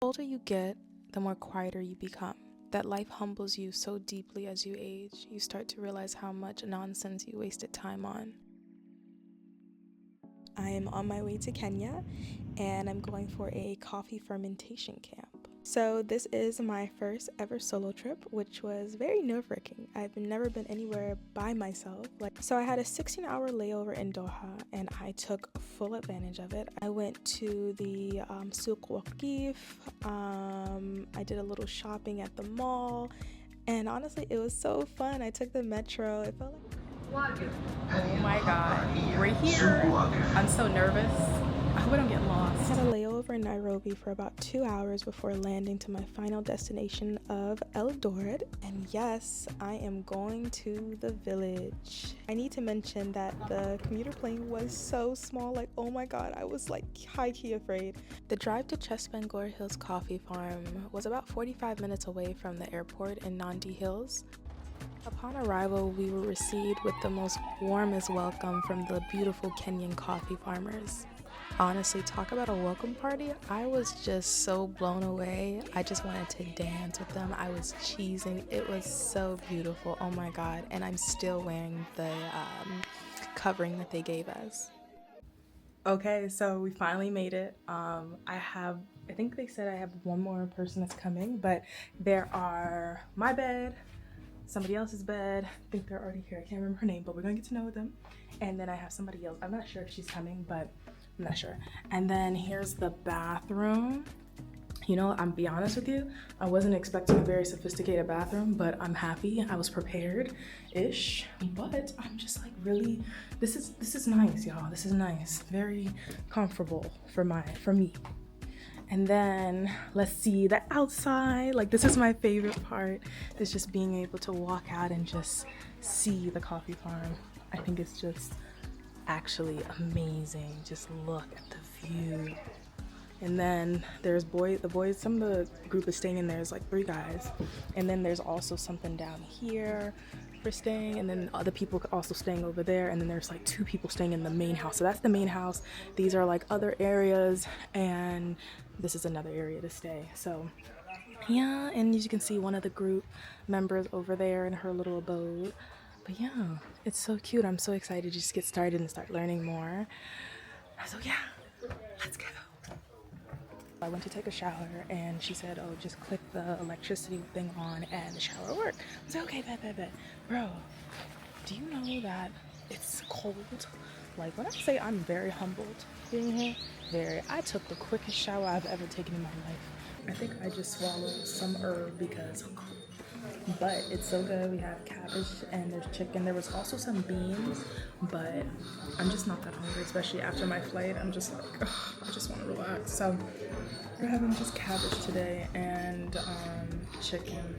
The older you get, the more quieter you become. That life humbles you so deeply as you age, you start to realize how much nonsense you wasted time on. I am on my way to Kenya, and I'm going for a coffee fermentation camp. So this is my first ever solo trip, which was very nerve-wracking. I've never been anywhere by myself. So I had a 16-hour layover in Doha, and I took full advantage of it. I went to the Souk Waqif. I did a little shopping at the mall, and honestly, it was so fun. I took the metro. It felt like... Oh my god, we're here. I'm so nervous. I hope I don't get lost. I had a layover in Nairobi for about 2 hours before landing to my final destination of Eldoret. And yes, I am going to the village. I need to mention that the commuter plane was so small, like oh my god, I was like high-key afraid. The drive to Chesbangor Hills Coffee Farm was about 45 minutes away from the airport in Nandi Hills. Upon arrival, we were received with the most warmest welcome from the beautiful Kenyan coffee farmers. Honestly, talk about a welcome party. I was just so blown away. I just wanted to dance with them. I was cheesing. It was so beautiful. Oh my god. And I'm still wearing the covering that they gave us. Okay, so we finally made it. I think they said I have one more person that's coming, but there are my bed, somebody else's bed. I think they're already here. I can't remember her name, but we're gonna get to know them. And then I have somebody else. I'm not sure if she's coming, but I'm not sure. And then here's the bathroom. You know, I'm be honest with you, I wasn't expecting a very sophisticated bathroom, but I'm happy. I was prepared-ish, but I'm just like really, this is nice, y'all. This is nice, very comfortable for me. And then let's see the outside. Like this is my favorite part. Is just being able to walk out and just see the coffee farm. I think it's just actually amazing. Just look at the view. And then there's the boys, some of the group is staying in there. There's like 3 guys. And then there's also something down here for staying, and then other people also staying over there, and then there's like 2 people staying in the main house. So that's the main house. These are like other areas, and this is another area to stay. So yeah, and as you can see, one of the group members over there in her little abode. But yeah, it's so cute. I'm so excited to just get started and start learning more. So yeah, let's go. I went to take a shower, and she said, oh, just click the electricity thing on and the shower will work. I was like, okay, bet. Bro, do you know that it's cold? Like, when I say I'm very humbled being here, I took the quickest shower I've ever taken in my life. I think I just swallowed some herb because I'm cold. But it's so good. We have cabbage and there's chicken. There was also some beans, but I'm just not that hungry, especially after my flight. I'm just like, ugh, I just want to relax. So we're having just cabbage today and chicken.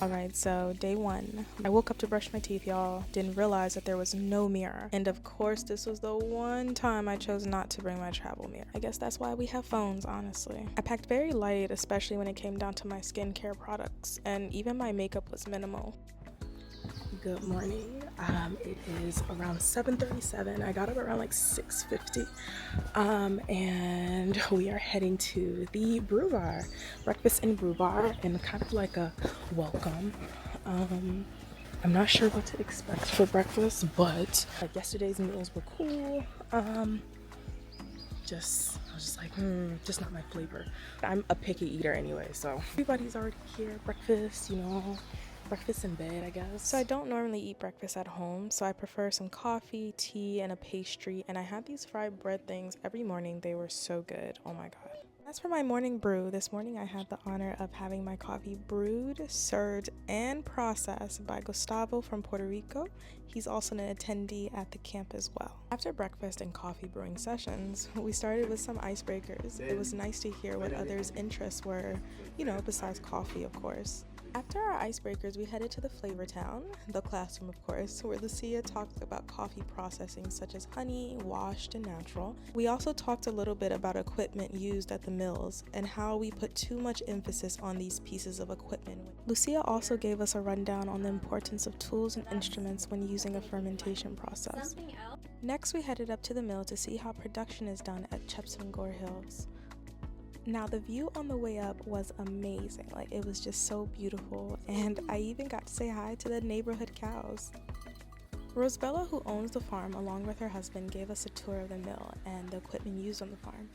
Alright, so day 1. I woke up to brush my teeth, y'all. Didn't realize that there was no mirror. And of course, this was the one time I chose not to bring my travel mirror. I guess that's why we have phones, honestly. I packed very light, especially when it came down to my skincare products. And even my makeup was minimal. Good morning. It is around 7:37. I got up around like 6:50. And we are heading to the brew bar, breakfast and brew bar, and kind of like a welcome. I'm not sure what to expect for breakfast, but like yesterday's meals were cool. I was just like, just not my flavor. I'm a picky eater anyway, so everybody's already here. Breakfast, you know. Breakfast in bed, I guess. So I don't normally eat breakfast at home, so I prefer some coffee, tea, and a pastry, and I had these fried bread things every morning. They were so good. Oh my god. As for my morning brew, this morning I had the honor of having my coffee brewed, served, and processed by Gustavo from Puerto Rico. He's also an attendee at the camp as well. After breakfast and coffee brewing sessions, we started with some icebreakers. It was nice to hear what others' interests were, you know, besides coffee, of course. After our icebreakers, we headed to the Flavor Town, the classroom of course, where Lucia talked about coffee processing such as honey, washed, and natural. We also talked a little bit about equipment used at the mills and how we put too much emphasis on these pieces of equipment. Lucia also gave us a rundown on the importance of tools and instruments when using a fermentation process. Next, we headed up to the mill to see how production is done at Chesbangor Hills. Now the view on the way up was amazing. Like, it was just so beautiful, and I even got to say hi to the neighborhood cows. Rosabella, who owns the farm, along with her husband, gave us a tour of the mill and the equipment used on the farm.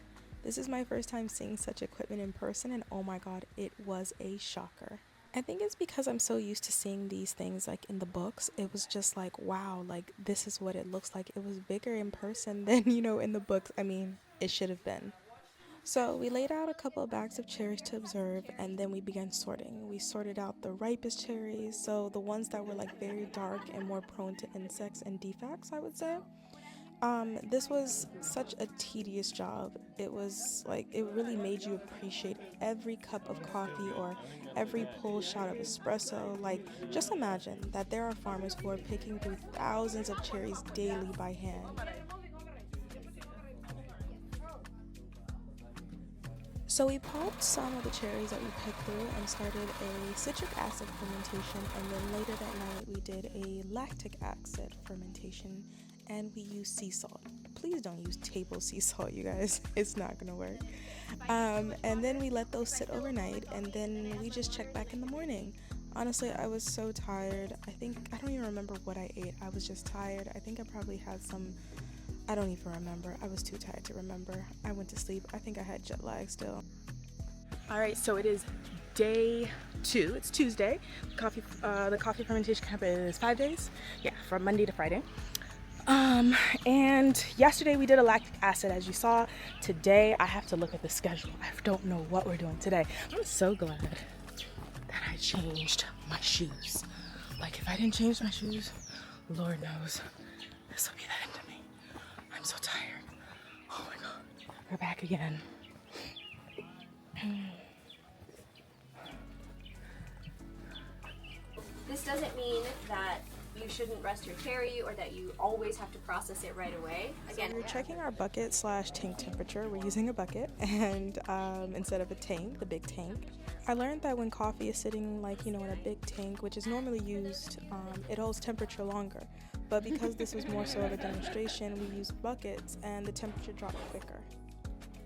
This is my first time seeing such equipment in person, and oh my god, it was a shocker. I think it's because I'm so used to seeing these things like in the books. It was just like, wow, like this is what it looks like. It was bigger in person than, in the books. I mean, it should have been. So we laid out a couple of bags of cherries to observe, and then we began sorting. We sorted out the ripest cherries, so the ones that were like very dark and more prone to insects and defects, I would say. This was such a tedious job. It was like, it really made you appreciate every cup of coffee or every pull shot of espresso. Like, just imagine that there are farmers who are picking through thousands of cherries daily by hand. So we pulped some of the cherries that we picked through and started a citric acid fermentation, and then later that night we did a lactic acid fermentation, and we used sea salt. Please don't use table sea salt, you guys. It's not gonna work. And then we let those sit overnight, and then we just checked back in the morning. Honestly, I was so tired. I don't even remember what I ate. I was just tired. I think I probably had I don't even remember. I was too tired to remember. I went to sleep. I think I had jet lag still. All right, so it is day 2. It's Tuesday. The coffee fermentation camp is 5 days. Yeah, from Monday to Friday. And yesterday we did a lactic acid, as you saw. Today I have to look at the schedule. I don't know what we're doing today. I'm so glad that I changed my shoes. Like, if I didn't change my shoes, Lord knows this would be the end of me. I'm so tired. Oh my god. We're back again. This doesn't mean that you shouldn't rest your cherry or that you always have to process it right away. Again, We're checking our bucket/tank temperature. We're using a bucket and instead of a tank, the big tank. I learned that when coffee is sitting in a big tank, which is normally used, it holds temperature longer. But because this was more so of a demonstration, we used buckets and the temperature dropped quicker.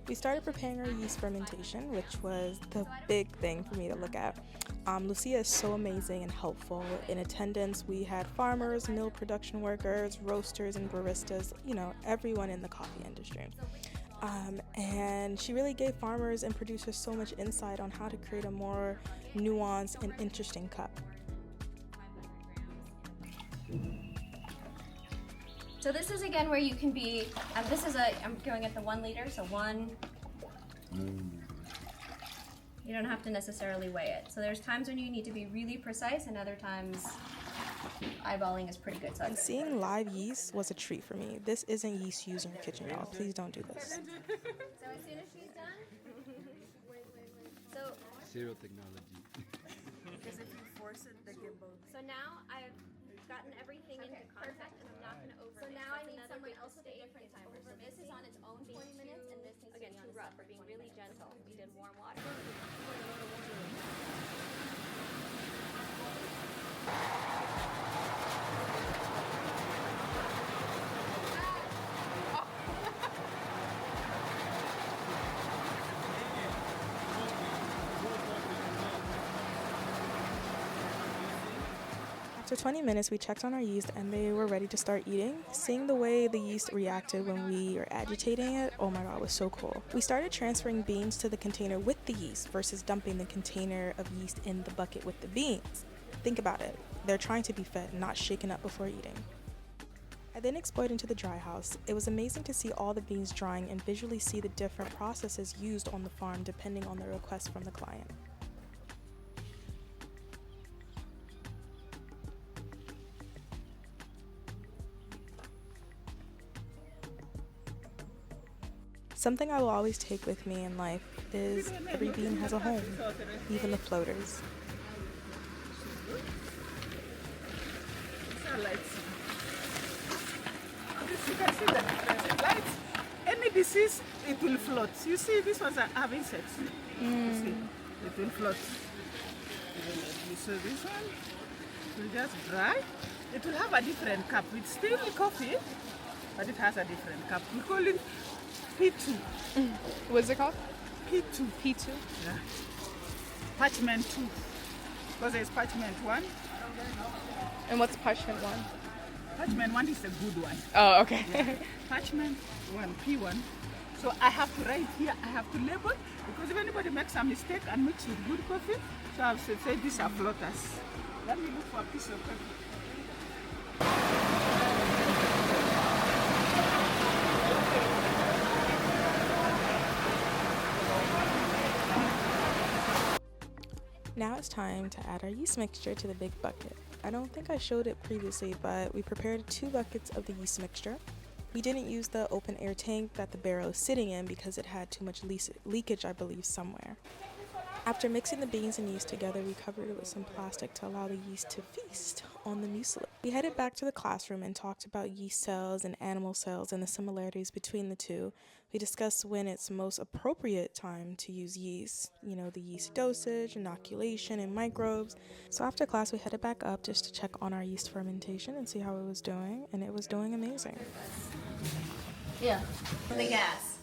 We started preparing our yeast fermentation, which was the big thing for me to look at. Lucia is so amazing and helpful. In attendance, we had farmers, mill production workers, roasters, and baristas, everyone in the coffee industry. And she really gave farmers and producers so much insight on how to create a more nuanced and interesting cup. so this is again where you can be, I'm going at the 1 liter, so 1. You don't have to necessarily weigh it. So there's times when you need to be really precise, and other times eyeballing is pretty good. So And seeing live yeast was a treat for me. This isn't yeast used in your kitchen, y'all. Please don't do this. So as soon as she's done, so Zero technology. Because if you force it, the gimbal. so now I've gotten everything into contact, and I'm not going to over. So now I need someone else with a different timer. So this is on its own 20 minutes, and this needs to be too rough. We're being really gentle. We did warm water. After 20 minutes, we checked on our yeast and they were ready to start eating. Seeing the way the yeast reacted when we were agitating it, oh my god, it was so cool. We started transferring beans to the container with the yeast versus dumping the container of yeast in the bucket with the beans. Think about it. They're trying to be fed, not shaken up before eating. I then explored into the dry house. It was amazing to see all the beans drying and visually see the different processes used on the farm depending on the request from the client. Something I will always take with me in life is every bean has a home, even the floaters. These are lights. You can see the difference in lights. Any disease, it will float. You see, these ones are having sex. You see, it will float. You see this one? It will just dry. It will have a different cup. It's still coffee, but it has a different cup. We call it P2. What's it called? P2. P2. Yeah. Parchment 2. Because there's parchment 1. And what's parchment 1? Parchment 1 is a good one. Oh, okay. Yeah. Parchment 1, P1. So I have to write here, I have to label, because if anybody makes a mistake and mix with good coffee, so I have to say these are floaters. Let me look for a piece of paper. Now it's time to add our yeast mixture to the big bucket. I don't think I showed it previously, but we prepared 2 buckets of the yeast mixture. We didn't use the open air tank that the barrel is sitting in because it had too much leakage, I believe, somewhere. After mixing the beans and yeast together, we covered it with some plastic to allow the yeast to feast on the mucilage. We headed back to the classroom and talked about yeast cells and animal cells and the similarities between the two. We discussed when it's most appropriate time to use yeast, the yeast dosage, inoculation, and microbes. So after class, we headed back up just to check on our yeast fermentation and see how it was doing, and it was doing amazing. Yeah. The gas.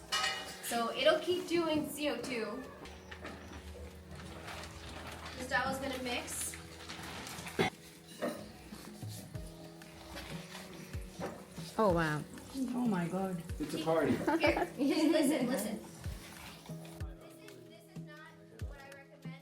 So it'll keep doing CO2. This dough is gonna mix. Oh wow. Oh my god. It's a party. Here, listen. This is not what I recommend.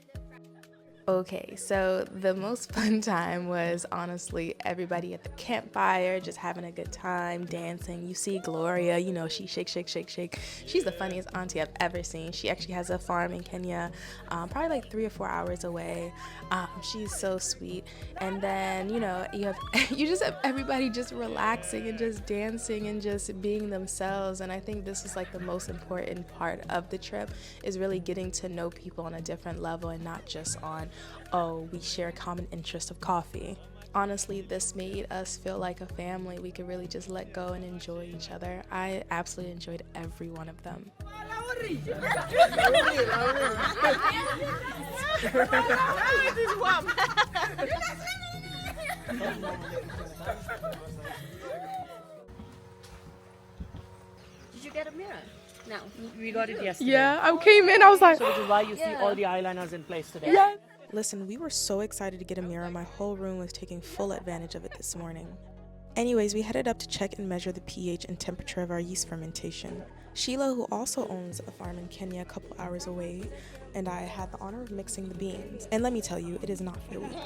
Okay, so the most fun time was honestly everybody at the campfire just having a good time, dancing. You see Gloria, she shake. She's the funniest auntie I've ever seen. She actually has a farm in Kenya, probably like 3 or 4 hours away. She's so sweet. And then, you just have everybody just relaxing and just dancing and just being themselves. And I think this is like the most important part of the trip, is really getting to know people on a different level and not just on, oh, we share a common interest of coffee. Honestly, this made us feel like a family. We could really just let go and enjoy each other. I absolutely enjoyed every one of them. Did you get a mirror? No. We got it yesterday. Yeah, I came in, I was like, So which is why you see all the eyeliners in place today. yeah. Listen, we were so excited to get a mirror. My whole room was taking full advantage of it this morning. Anyways, we headed up to check and measure the pH and temperature of our yeast fermentation. Sheila, who also owns a farm in Kenya a couple hours away, and I had the honor of mixing the beans. And let me tell you, it is not for the weak.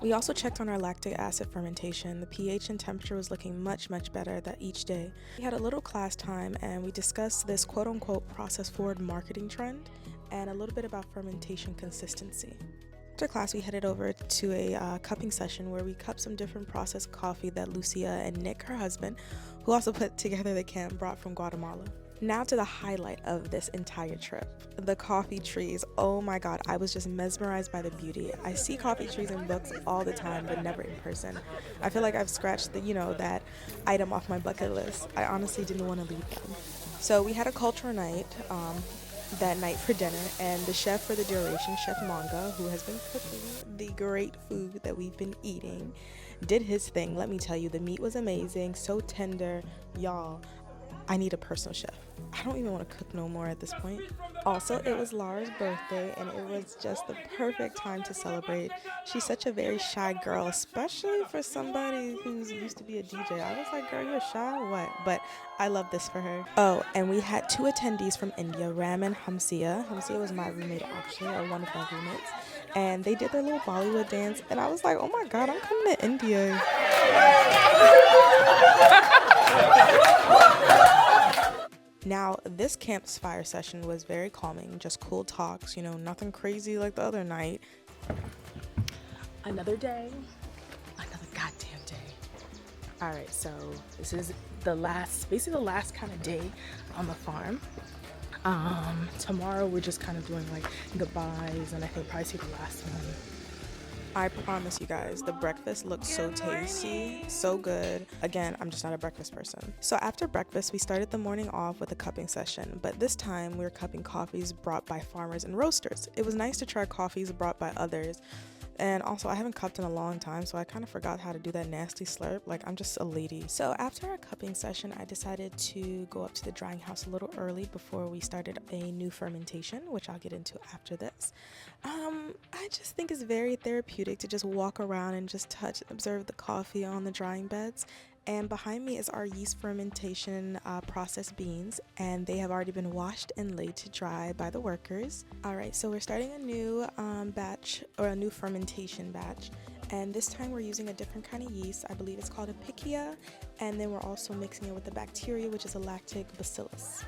We also checked on our lactic acid fermentation. The pH and temperature was looking much better that each day. We had a little class time and we discussed this quote-unquote process-forward marketing trend and a little bit about fermentation consistency. After class, we headed over to a cupping session where we cupped some different processed coffee that Lucia and Nick, her husband, who also put together the camp, brought from Guatemala. Now to the highlight of this entire trip, the coffee trees. Oh my God, I was just mesmerized by the beauty. I see coffee trees in books all the time, but never in person. I feel like I've scratched that item off my bucket list. I honestly didn't want to leave them. So we had a cultural night that night for dinner, and the chef for the duration, Chef Manga, who has been cooking the great food that we've been eating, did his thing. Let me tell you, the meat was amazing, so tender. Y'all, I need a personal chef. I don't even want to cook no more at this point. Also, it was Laura's birthday, and it was just the perfect time to celebrate. She's such a very shy girl, especially for somebody who's used to be a DJ. I was like, girl, you're shy or what? But I love this for her. Oh, and we had 2 attendees from India, Ram and Hamsia. Hamsia was my roommate, actually, or one of my roommates. And they did their little Bollywood dance, and I was like, oh my God, I'm coming to India. Now, this campfire session was very calming, just cool talks, nothing crazy like the other night. Another day, another goddamn day. All right, so this is basically the last kind of day on the farm. Tomorrow we're just kind of doing like goodbyes, and I think probably see the last one. I promise you guys, the breakfast looked so tasty, so good. Again, I'm just not a breakfast person. So after breakfast, we started the morning off with a cupping session, but this time we were cupping coffees brought by farmers and roasters. It was nice to try coffees brought by others And also, I haven't cupped in a long time, so I kind of forgot how to do that nasty slurp. Like, I'm just a lady. So after our cupping session, I decided to go up to the drying house a little early before we started a new fermentation, which I'll get into after this. I just think it's very therapeutic to just walk around and just touch and observe the coffee on the drying beds. And behind me is our yeast fermentation processed beans, and they have already been washed and laid to dry by the workers. Alright, so we're starting a new batch, or a new fermentation batch, and this time we're using a different kind of yeast. I believe it's called a Pichia, and then we're also mixing it with the bacteria, which is a lactic bacillus.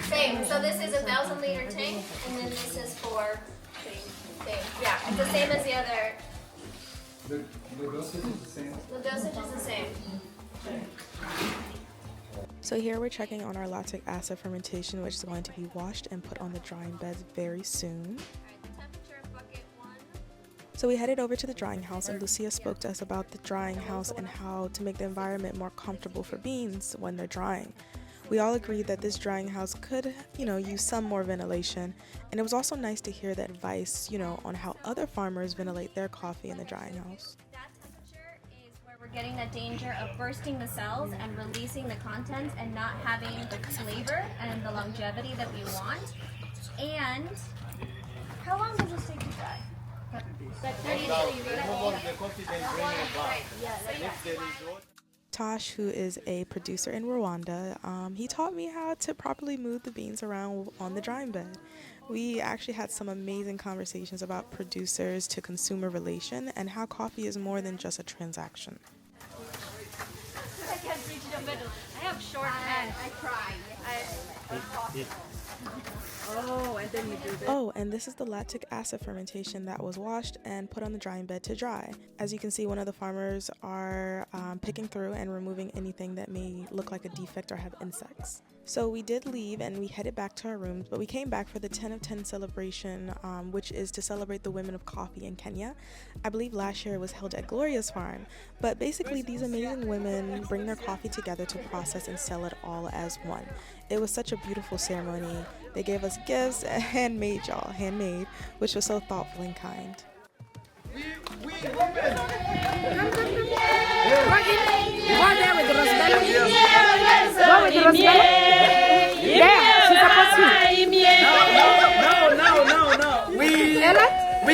Same. So this is a 1,000-liter tank, and then this is for same. Yeah, it's the same as the other. The dosage is the same? The dosage is the same. So here we're checking on our lactic acid fermentation, which is going to be washed and put on the drying beds very soon. Alright, the temperature of bucket 1. So we headed over to the drying house, and Lucia spoke to us about the drying house and how to make the environment more comfortable for beans when they're drying. We all agreed that this drying house could, use some more ventilation, and it was also nice to hear the advice, on how other farmers ventilate their coffee in the drying house. That temperature is where we're getting the danger of bursting the cells and releasing the contents and not having the flavor and the longevity that we want. And how long does this take to dry? Like 30 days. Tosh, who is a producer in Rwanda, he taught me how to properly move the beans around on the drying bed. We actually had some amazing conversations about producers to consumer relation and how coffee is more than just a transaction. I can't reach the middle. I have short hands. I cry. Oh, and this is the lactic acid fermentation that was washed and put on the drying bed to dry. As you can see, one of the farmers are picking through and removing anything that may look like a defect or have insects. So we did leave and we headed back to our rooms, but we came back for the 10 of 10 celebration, which is to celebrate the women of coffee in Kenya. I believe last year it was held at Gloria's farm, but basically these amazing women bring their coffee together to process and sell it all as one. It was such a beautiful ceremony. They gave us gifts, handmade, which was so thoughtful and kind. We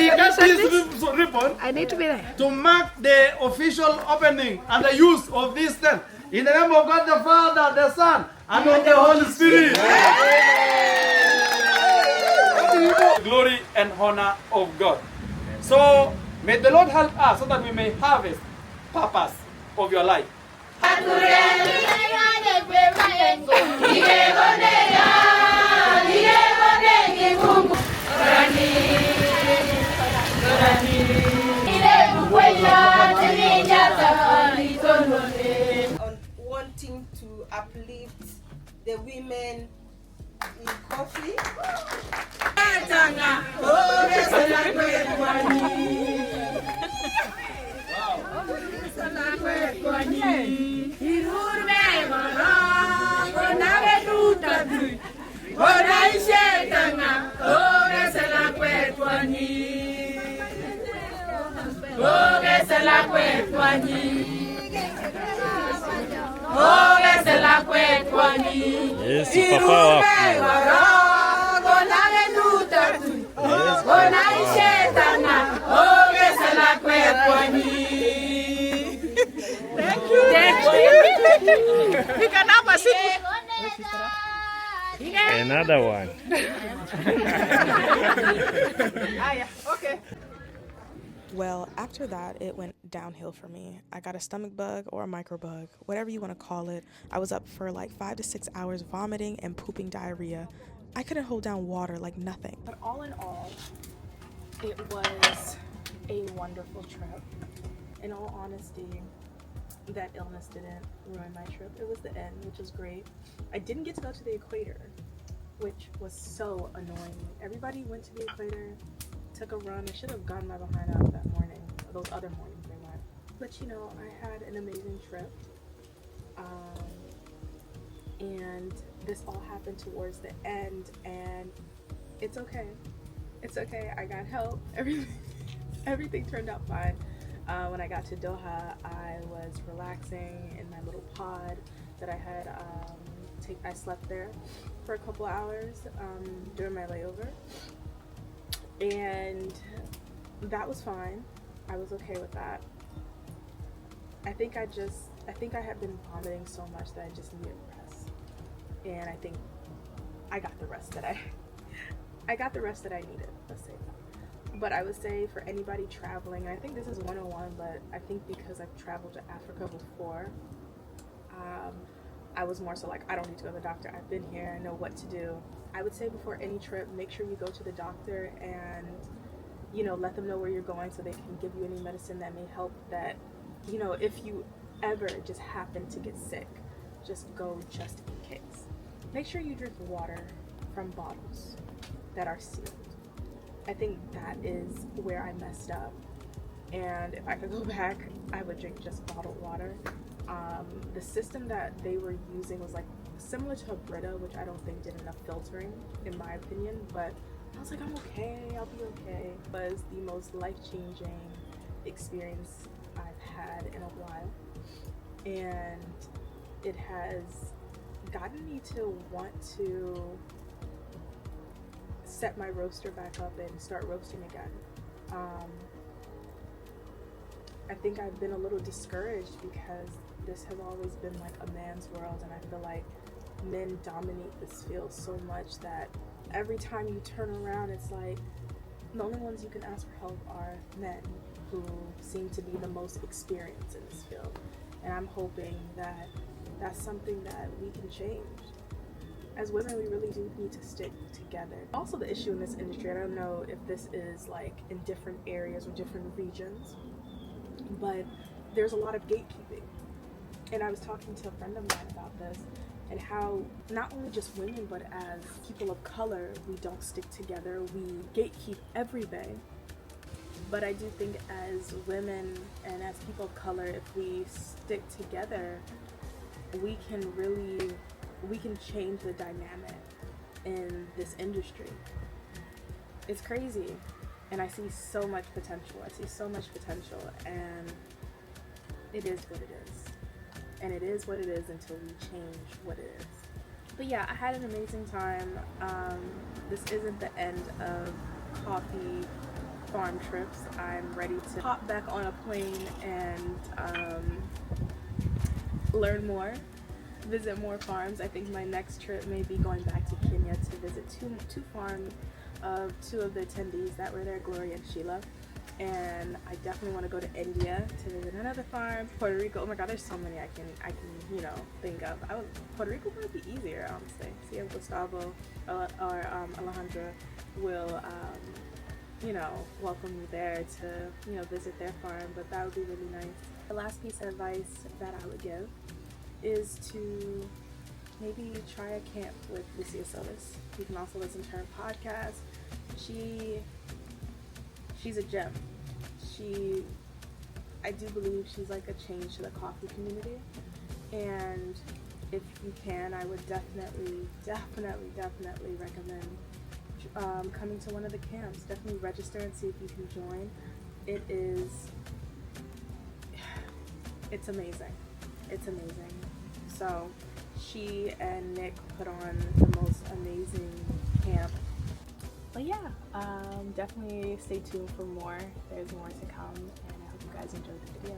got this ribbon. I need to be there to mark the official opening and the use of this tent. In the name of God the Father, the Son, and of the Holy Spirit. Glory and honor of God. So may the Lord help us so that we may harvest purpose of your life. On wanting to uplift the women in coffee. Yesu papa We can have a seat. Another one. Okay. Well, after that, it went downhill for me. I got a stomach bug or a microbug, whatever you want to call it. I was up for like 5 to 6 hours vomiting and pooping diarrhea. I couldn't hold down water like nothing. But all in all, it was a wonderful trip. In all honesty, that illness didn't ruin my trip. It was the end, which was great. I didn't get to go to the equator, which was so annoying. Everybody went to the equator, took a run. I should have gotten my behind out that morning, or those other mornings they went. But you know, I had an amazing trip. And this all happened towards the end, and it's okay. It's okay. I got help. Everything turned out fine. When I got to Doha, I was relaxing in my little pod that I had. I slept there for a couple hours during my layover, and that was fine. I was okay with that. I think I had been vomiting so much that I just needed rest, and I think I got the rest that I got the rest that I needed. Let's say that. But I would say for anybody traveling, and I think this is 101, but I think because I've traveled to Africa before, I was more so like, I don't need to go to the doctor. I've been here. I know what to do. I would say before any trip, make sure you go to the doctor and, you know, let them know where you're going so they can give you any medicine that may help that, you know, if you ever just happen to get sick, just go just in case. Make sure you drink water from bottles that are sealed. I think that is where I messed up. And if I could go back, I would drink just bottled water. The system that they were using was like similar to a Brita, which I don't think did enough filtering in my opinion, but I was like, I'm okay, I'll be okay. It was the most life-changing experience I've had in a while, and it has gotten me to want to set my roaster back up and start roasting again. I think I've been a little discouraged because this has always been like a man's world, and I feel like men dominate this field so much that every time you turn around, it's like the only ones you can ask for help are men, who seem to be the most experienced in this field. And I'm hoping that that's something that we can change. As women, we really do need to stick together. Also, the issue in this industry, I don't know if this is like in different areas or different regions, but there's a lot of gatekeeping. And I was talking to a friend of mine about this, and how not only just women, but as people of color, we don't stick together. We gatekeep everything. But I do think as women and as people of color, if we stick together, we can change the dynamic in this industry. It's crazy, and I see so much potential. And it is what it is. And it is what it is until we change what it is. But yeah, I had an amazing time. This isn't the end of coffee farm trips. I'm ready to hop back on a plane and learn more, visit more farms. I think my next trip may be going back to Kenya to visit two farms of two of the attendees that were there, Gloria and Sheila. And I definitely want to go to India to visit another farm. Puerto Rico, oh my god, there's so many I can think of. Puerto Rico might be easier, honestly. See if Gustavo or Alejandra will welcome me there to visit their farm, but that would be really nice. The last piece of advice that I would give is to maybe try a camp with Lucia Solis. You can also listen to her podcast. She's a gem. I do believe she's like a change to the coffee community, and if you can, I would definitely recommend coming to one of the camps. Definitely register and see if you can join. It's amazing. So she and Nick put on the most amazing camp. But yeah, definitely stay tuned for more. There's more to come, and I hope you guys enjoyed the video.